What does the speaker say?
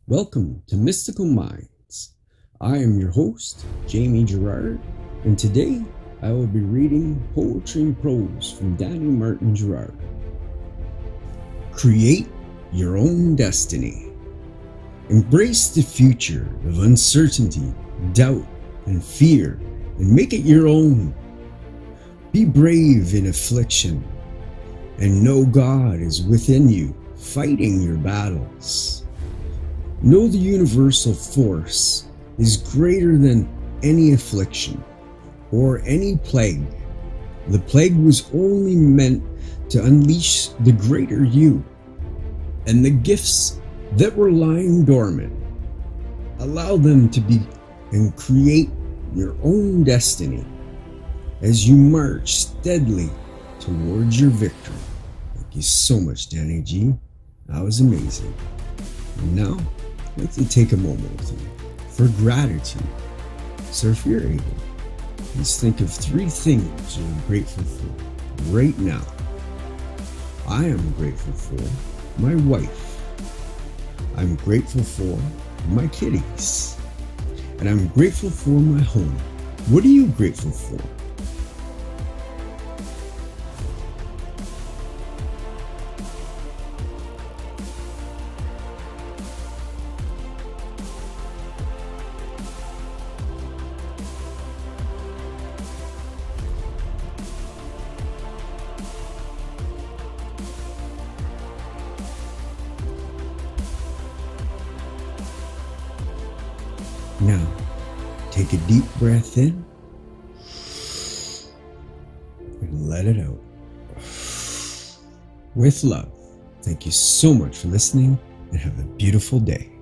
Welcome to Mystical Minds. I am your host, Jamie Girard, and today I will be reading Poetry and Prose from Danny Martin Girard. Create your own destiny. Embrace the future of uncertainty, doubt, and fear, and make it your own. Be brave in affliction, and know God is within you, fighting your battles. Know the universal force is greater than any affliction or any plague. The plague was only meant to unleash the greater you and the gifts that were lying dormant. Allow them to be and create your own destiny as you march steadily towards your victory. Thank you so much, Danny G. That was amazing. And now, I'd like to take a moment with you for gratitude. So if you're able, please think of 3 things you're grateful for right now. I am grateful for my wife. I'm grateful for my kitties. And I'm grateful for my home. What are you grateful for? Now, take a deep breath in and let it out. With love, thank you so much for listening and have a beautiful day.